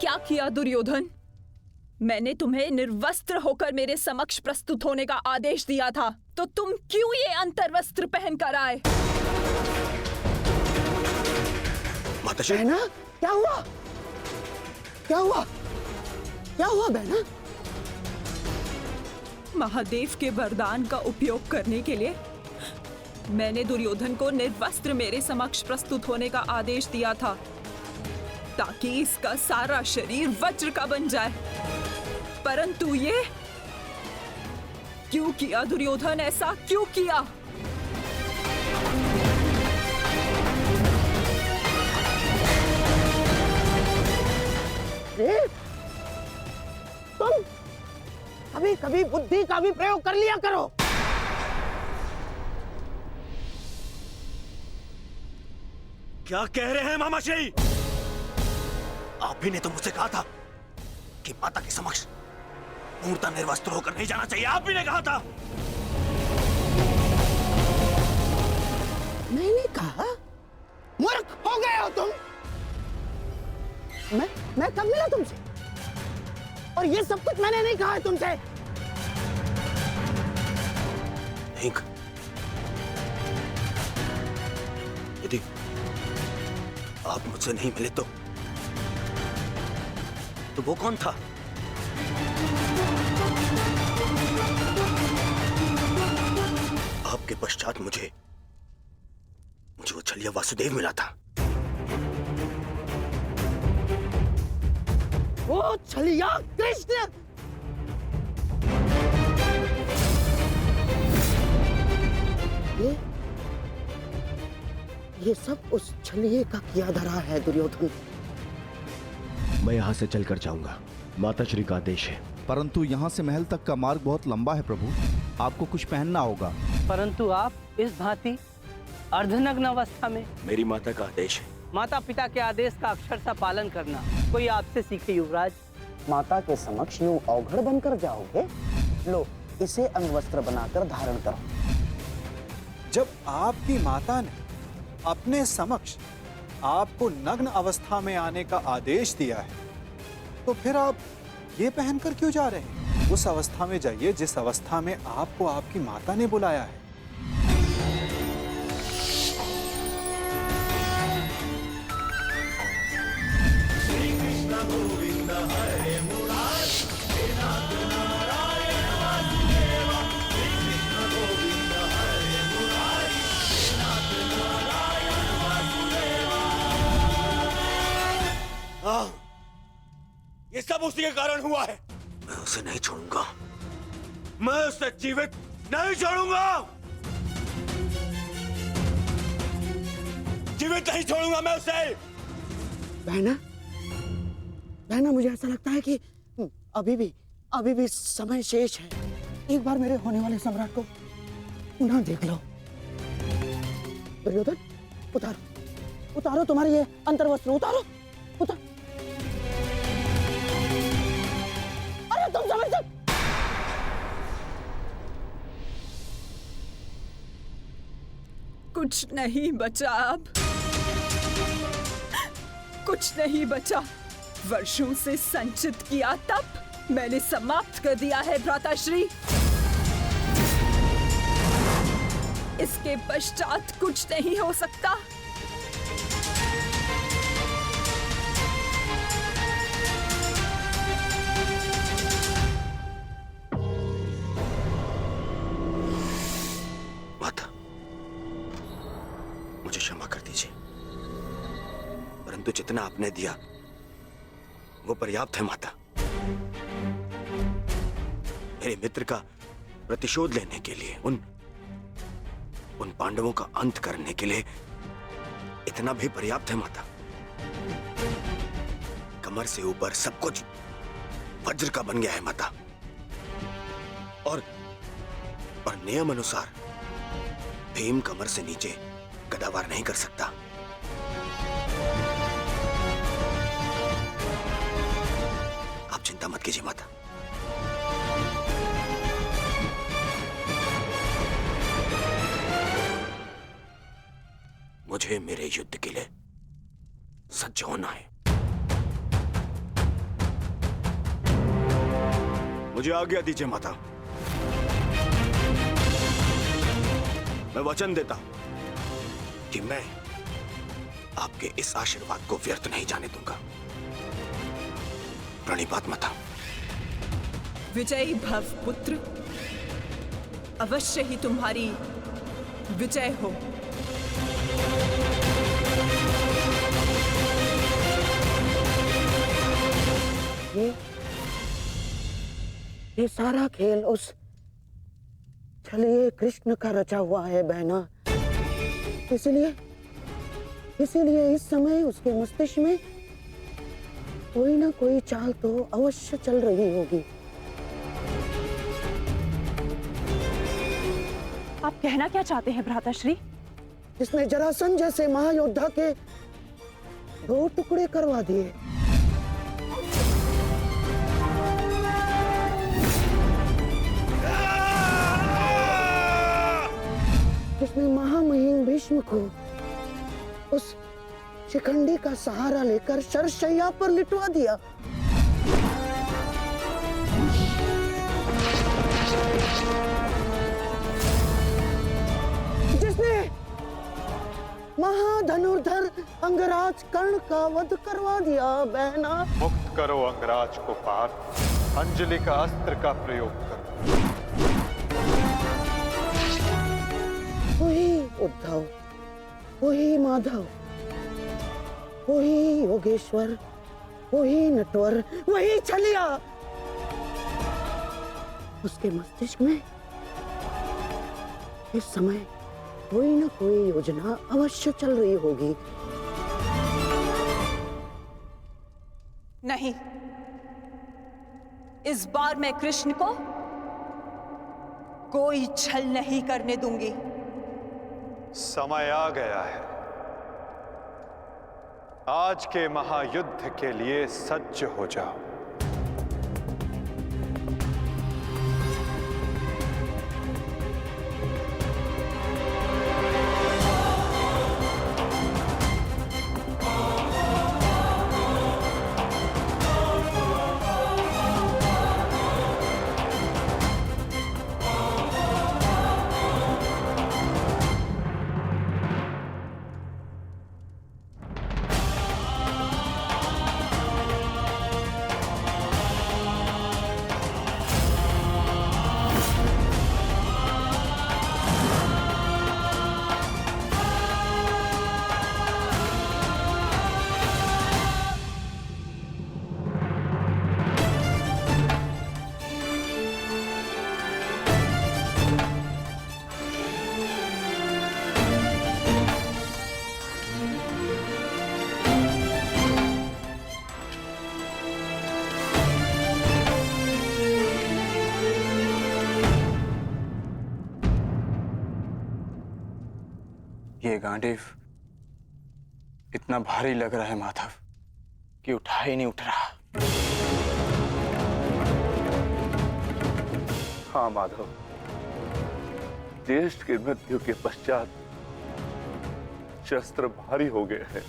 क्या किया दुर्योधन? मैंने तुम्हें निर्वस्त्र होकर मेरे समक्ष प्रस्तुत होने का आदेश दिया था, तो तुम क्यों ये अंतर्वस्त्र पहन कर आए? माताश्री, बहना, क्या हुआ? क्या हुआ? क्या हुआ बहना? महादेव के वरदान का उपयोग करने के लिए मैंने दुर्योधन को निर्वस्त्र मेरे समक्ष प्रस्तुत होने का आदेश दिया था, ताकि इसका सारा शरीर वज्र का बन जाए। परंतु ये क्यों किया दुर्योधन? ऐसा क्यों किया? तुम कभी कभी बुद्धि का भी प्रयोग कर लिया करो। क्या कह रहे हैं मामाश्री? आप ही ने तो मुझसे कहा था कि माता के समक्ष पूर्णतः निर्वस्त्र होकर नहीं जाना चाहिए। आप ही ने कहा था। मैंने कहा? मूर्ख हो गए हो तुम। मैं कब मिला तुमसे? और ये सब कुछ मैंने नहीं कहा है तुमसे। नहीं, यदि आप मुझसे नहीं मिले तो वो कौन था? आपके पश्चात मुझे वो छलिया वासुदेव मिला था। वो छलिया कृष्ण। ये सब उस छलिए का किया धरा है दुर्योधन। मैं यहाँ से चलकर जाऊंगा, माताश्री का आदेश है। परंतु यहाँ से महल तक का मार्ग बहुत लंबा है प्रभु, आपको कुछ पहनना होगा। परंतु आप इस भांति अर्धनग्न अवस्था में? मेरी माता का आदेश है। माता पिता के आदेश का अक्षरशः पालन करना कोई आपसे सीखे युवराज। माता के समक्ष यूं अवघड़ बनकर जाओगे? लो, इसे अंगवस्त्र बनाकर धारण करो। जब आपकी माता ने अपने समक्ष आपको नग्न अवस्था में आने का आदेश दिया है, तो फिर आप ये पहनकर क्यों जा रहे हैं? उस अवस्था में जाइए जिस अवस्था में आपको आपकी माता ने बुलाया है। ये सब उसी के कारण हुआ है। मैं उसे नहीं छोड़ूंगा। मैं उसे जीवित नहीं छोड़ूंगा। जीवित नहीं छोड़ूंगा मैं उसे। बहना, बहना, मुझे ऐसा लगता है कि अभी भी समय शेष है। एक बार मेरे होने वाले सम्राट को पुनः देख लो। दुर्योधन, उतारो तुम्हारे ये अंतर्वस्त्र, उतारो। अरे तुम समझ सकते? कुछ नहीं बचा अब, कुछ नहीं बचा। वर्षों से संचित किया तप मैंने समाप्त कर दिया है भ्राताश्री। इसके पश्चात कुछ नहीं हो सकता। माता, मुझे क्षमा कर दीजिए, परंतु जितना आपने दिया वो पर्याप्त है। माता, मेरे मित्र का प्रतिशोध लेने के लिए, उन पांडवों का अंत करने के लिए इतना भी पर्याप्त है। माता, कमर से ऊपर सब कुछ वज्र का बन गया है माता, और नियम अनुसार भीम कमर से नीचे गदावार नहीं कर सकता। आप चिंता मत कीजिए माता। मुझे मेरे युद्ध के लिए सज्ज होना है। मुझे आज्ञा दीजिए माता। मैं वचन देता हूं कि मैं आपके इस आशीर्वाद को व्यर्थ नहीं जाने दूंगा। प्रणिपात माता। विजयी भव पुत्र, अवश्य ही तुम्हारी विजय हो। ये सारा खेल उस छलिए कृष्ण का रचा हुआ है बहना। इसीलिए इस समय उसके मस्तिष्क में कोई ना कोई चाल तो अवश्य चल रही होगी। आप कहना क्या चाहते हैं भ्राताश्री? इसने जरासंध जैसे महायोद्धा के 2 टुकड़े करवा दिए। इसने महामहिम भीष्म को उस शिखंडी का सहारा लेकर शरशैया पर लिटवा दिया। जिसने महाधनुर्धर अंगराज कर्ण का वध करवा दिया बहना। मुक्त करो अंगराज को पार्थ, अंजलि का अस्त्र का प्रयोग करो। वही उद्धव, वही माधव, वही योगेश्वर, वही नटवर, वही छलिया। उसके मस्तिष्क में इस समय कोई ना कोई योजना अवश्य चल रही होगी। नहीं, इस बार मैं कृष्ण को कोई छल नहीं करने दूंगी। समय आ गया है। आज के महायुद्ध के लिए सज्ज हो जाओ। ये गांडीव इतना भारी लग रहा है माधव कि उठा ही नहीं उठ रहा। हाँ माधव, ज्येष्ठ की मृत्यु के पश्चात शस्त्र भारी हो गए हैं।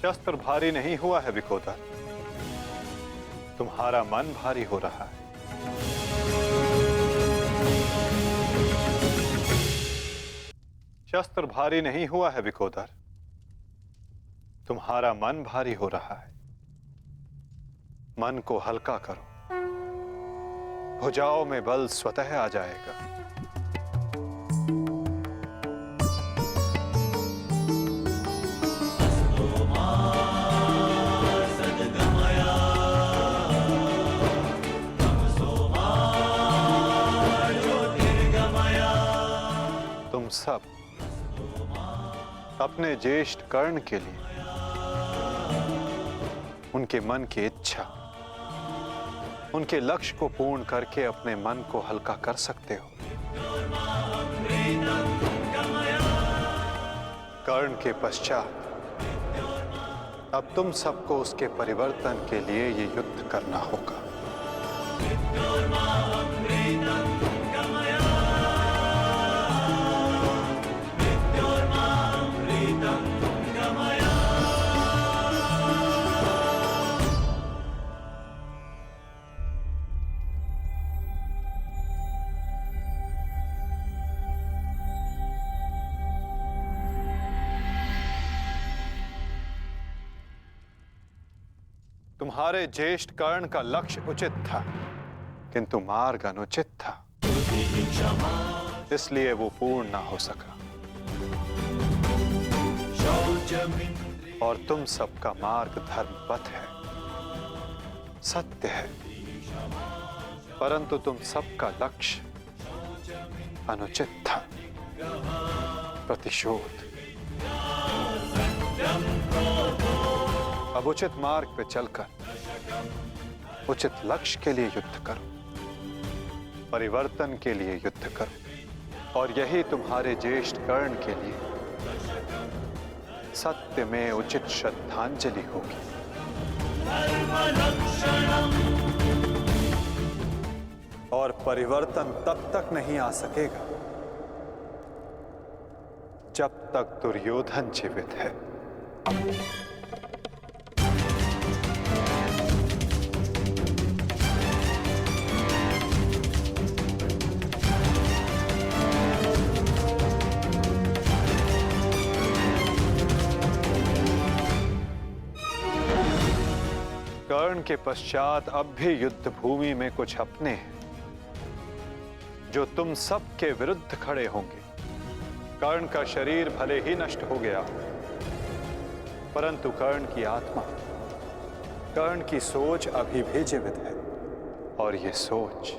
शस्त्र भारी नहीं हुआ है विकोदर, तुम्हारा मन भारी हो रहा है। शस्त्र भारी नहीं हुआ है विकोदर, तुम्हारा मन भारी हो रहा है। मन को हल्का करो, भुजाओं में बल स्वतः आ जाएगा। तुम सब अपने ज्येष्ठ कर्ण के लिए उनके मन की इच्छा, उनके लक्ष्य को पूर्ण करके अपने मन को हल्का कर सकते हो। कर्ण के पश्चात अब तुम सबको उसके परिवर्तन के लिए ये युद्ध करना होगा। तुम्हारे ज्येष्ठ कर्ण का लक्ष्य उचित था, किंतु मार्ग अनुचित था, इसलिए वो पूर्ण ना हो सका। और तुम सबका मार्ग धर्मपथ है, सत्य है, परंतु तुम सबका लक्ष्य अनुचित था, प्रतिशोध। अब उचित मार्ग पे चलकर उचित लक्ष्य के लिए युद्ध करो, परिवर्तन के लिए युद्ध करो, और यही तुम्हारे ज्येष्ठ कर्ण के लिए सत्य में उचित श्रद्धांजलि होगी। और परिवर्तन तब तक नहीं आ सकेगा जब तक दुर्योधन जीवित है। कर्ण के पश्चात अब भी युद्ध भूमि में कुछ अपने हैं जो तुम सब के विरुद्ध खड़े होंगे। कर्ण का शरीर भले ही नष्ट हो गया, परंतु कर्ण की आत्मा, कर्ण की सोच अभी भी जीवित है, और ये सोच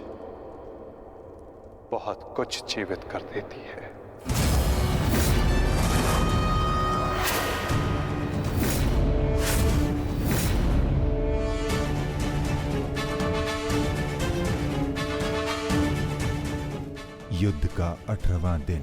बहुत कुछ जीवित कर देती है। युद्ध का 18वां दिन।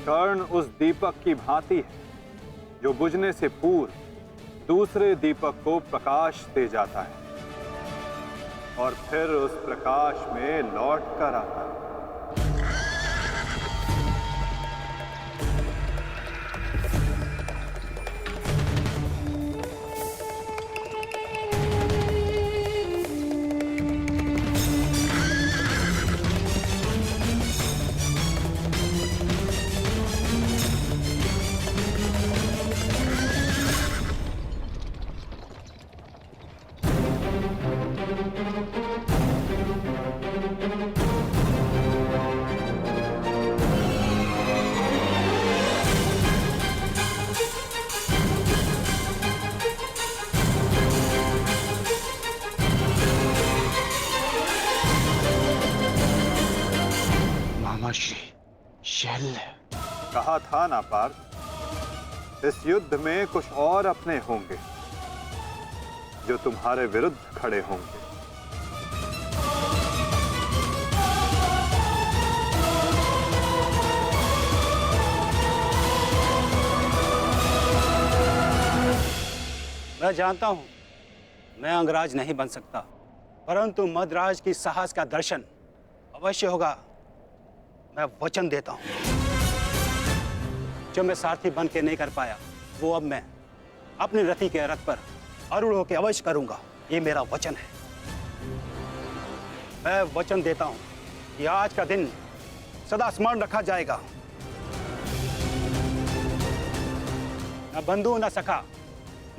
कर्ण उस दीपक की भांति है जो बुझने से पूर्व दूसरे दीपक को प्रकाश दे जाता है और फिर उस प्रकाश में लौट कर आता है। शैल्य, कहा था ना पार्थ, इस युद्ध में कुछ और अपने होंगे जो तुम्हारे विरुद्ध खड़े होंगे। मैं जानता हूं मैं अंगराज नहीं बन सकता, परंतु मद्राज की साहस का दर्शन अवश्य होगा। मैं वचन देता हूं, जो मैं सारथी बन के नहीं कर पाया वो अब मैं अपने रथी के रथ पर आरूढ़ होकर अवश्य करूंगा। ये मेरा वचन है। मैं वचन देता हूं कि आज का दिन सदा स्मरण रखा जाएगा। न बंधु न सखा,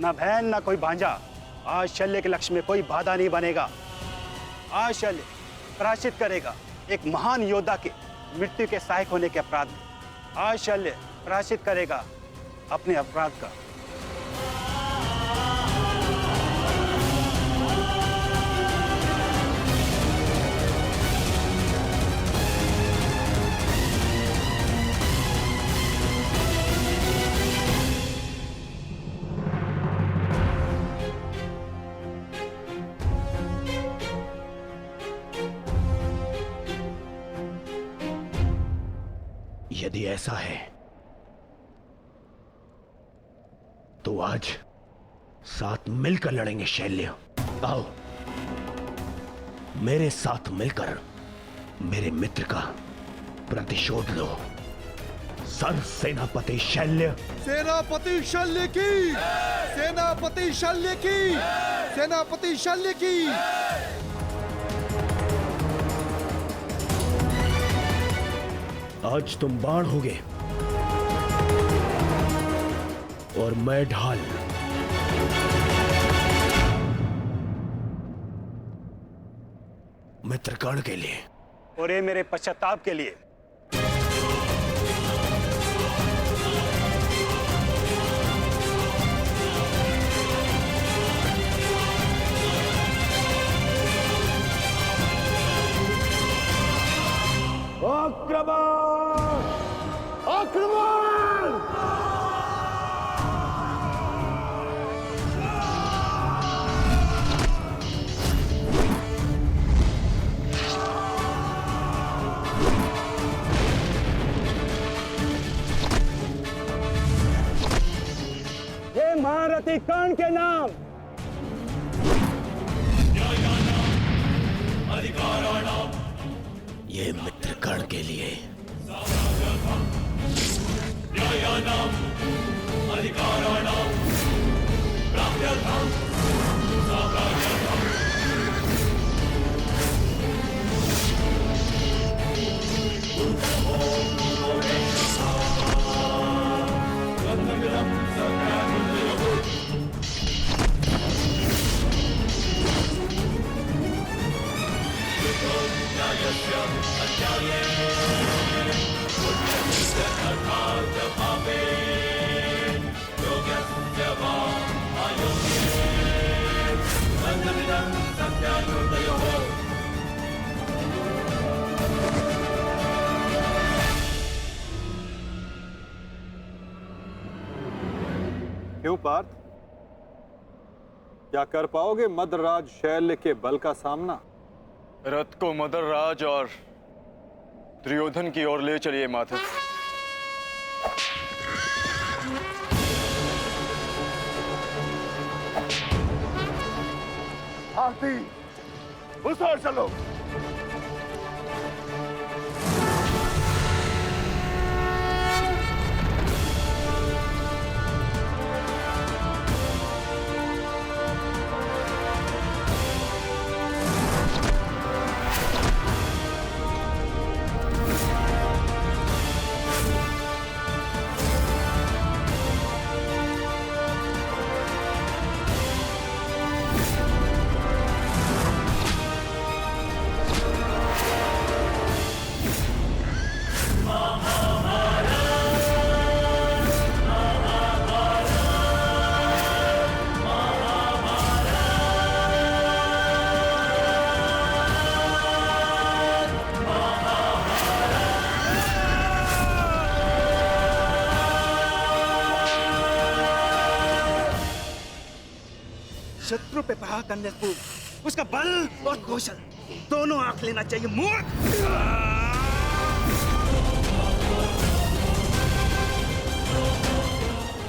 न बहन न कोई भांजा, आज शल्य के लक्ष्य में कोई बाधा नहीं बनेगा। आज शल्य प्रायश्चित करेगा एक महान योद्धा के मृत्यु के सहायक होने के अपराध में। आज शल्य प्रायश्चित करेगा अपने अपराध का। यदि ऐसा है तो आज साथ मिलकर लड़ेंगे शैल्य। आओ मेरे साथ मिलकर मेरे मित्र का प्रतिशोध लो। सर सेनापति शैल्य। सेनापति शल्य की, सेनापति शल्य की, सेनापति शल्य की। आज तुम बाण होगे और मैं ढाल। मित्रगण के लिए और ये मेरे पश्चाताप के लिए। आक्रमण! आक्रमण! ये महारथी कर्ण के नाम। ये मित्रगण के लिए। क्यों पार्थ, क्या कर पाओगे मद्रराज शैल्य के बल का सामना? रथ को मदरराज और दुर्योधन की ओर ले चलिए माधव। हाथी उस ओर चलो। शत्रु पे प्रहार करने से पूर्व उसका बल और कौशल दोनों आंख लेना चाहिए। मूर्ख!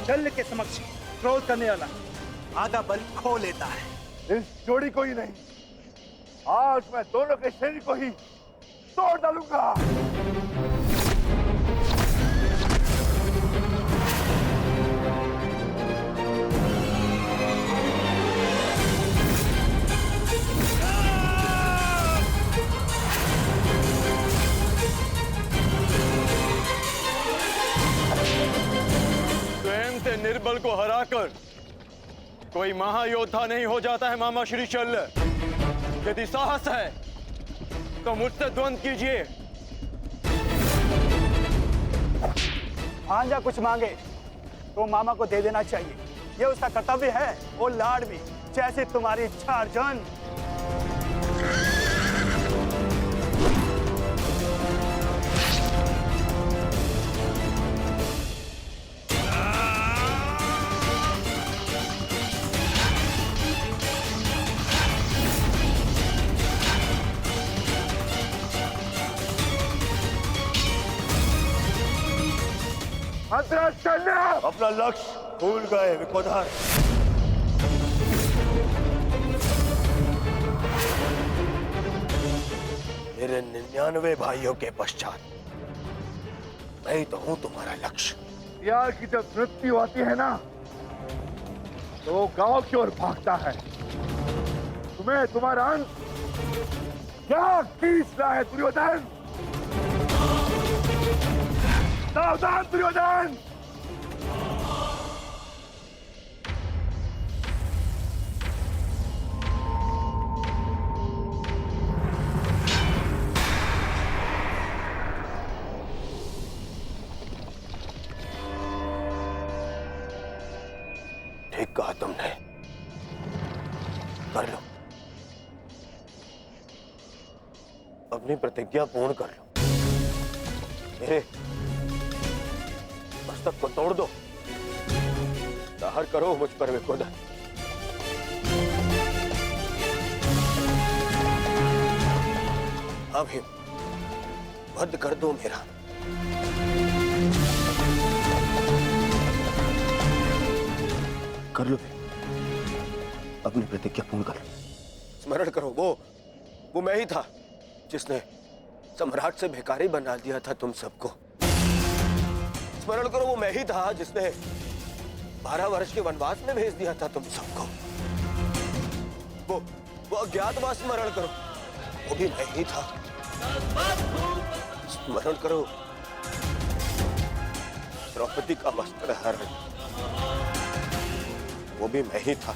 शल्य के समक्ष क्रोध करने वाला आधा बल खो लेता है। इस जोड़ी को ही नहीं, आज मैं दोनों के शरीर को ही तोड़ डालूंगा। निर्बल को हराकर कोई महायोद्धा नहीं हो जाता है मामा श्री शल्य। यदि साहस है तो मुझसे द्वंद्व कीजिए। भांजा कुछ मांगे तो मामा को दे देना चाहिए, ये उसका कर्तव्य है। और लाड भी, जैसे तुम्हारी इच्छा अर्जुन। अपना लक्ष्य भूल गए विकोधर। मेरे 99 भाइयों के पश्चात मैं तो हूं तुम्हारा लक्ष्य। यार की जब मृत्यु आती है ना तो गांव की ओर भागता है। तुम्हें तुम्हारा अंत क्या खींचना है दुर्योधन? सावधान दुर्योधन। ठीक कहा तुमने, कर लो, अपनी प्रतिज्ञा पूर्ण कर लो। मेरे मस्तक को तोड़ दो, दाहर करो मुझ पर विकुदन। अब ही वध कर दो मेरा। कर लो, अपनी प्रतिज्ञा पूर्ण कर लो। स्मरण करो, वो मैं ही था जिसने सम्राट से भिखारी बना दिया था तुम सबको। स्मरण करो, वो मैं ही था जिसने 12 वर्ष के वनवास में भेज दिया था तुम सबको। वो अज्ञातवास स्मरण करो, वो भी मैं ही था। स्मरण करो, द्रौपदी का वस्त्र हरण, वो भी मैं ही था।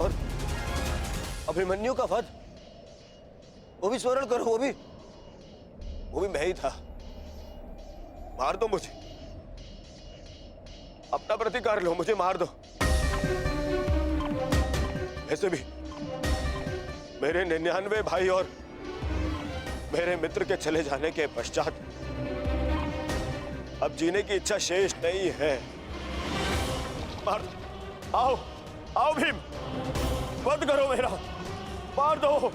और अभिमन्यु का वध, वो भी स्मरण करो, वो भी मैं ही था। मार दो मुझे, अपना प्रतिकार लो, मुझे मार दो। ऐसे भी मेरे 99 भाई और मेरे मित्र के चले जाने के पश्चात अब जीने की इच्छा शेष नहीं है। मार दो, आओ भीम, वध करो मेरा, मार दो।